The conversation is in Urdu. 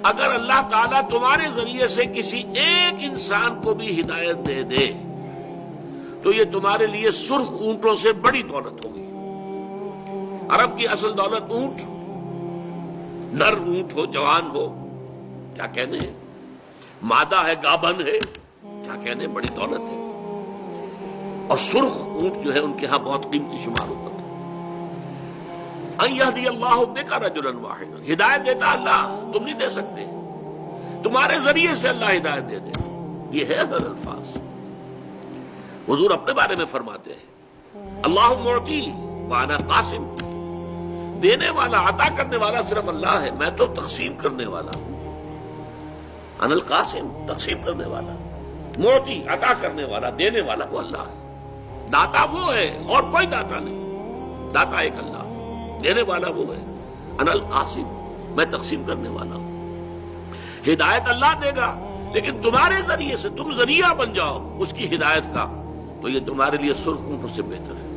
اگر اللہ تعالیٰ تمہارے ذریعے سے کسی ایک انسان کو بھی ہدایت دے دے تو یہ تمہارے لیے سرخ اونٹوں سے بڑی دولت ہوگی۔ عرب کی اصل دولت اونٹ، نر اونٹ ہو، جوان ہو، کیا کہنے ہیں، مادہ ہے، گابن ہے، کیا کہنے، بڑی دولت ہے۔ اور سرخ اونٹ جو ہے ان کے ہاں بہت قیمتی شمار ہوتا تھا۔ ان یہدی اللہ بک رجلا واحدا، ہدایت دیتا اللہ، تم نہیں دے سکتے، تمہارے ذریعے سے اللہ ہدایت دے دے۔ یہ ہے اصل الفاظ۔ حضور اپنے بارے میں فرماتے ہیں اللہ معطی وانا قاسم، دینے والا، عطا کرنے والا صرف اللہ ہے، میں تو تقسیم کرنے والا ہوں۔ انا القاسم، تقسیم کرنے والا، معطی، عطا کرنے والا، دینے والا وہ اللہ ہے۔ داتا وہ ہے اور کوئی داتا نہیں، داتا ایک اللہ، دینے والا وہ ہے۔ انا القاسم، میں تقسیم کرنے والا ہوں۔ ہدایت اللہ دے گا، لیکن تمہارے ذریعے سے تم ذریعہ بن جاؤ اس کی ہدایت کا، تو یہ تمہارے لیے سرخ اونٹوں سے بہتر ہے۔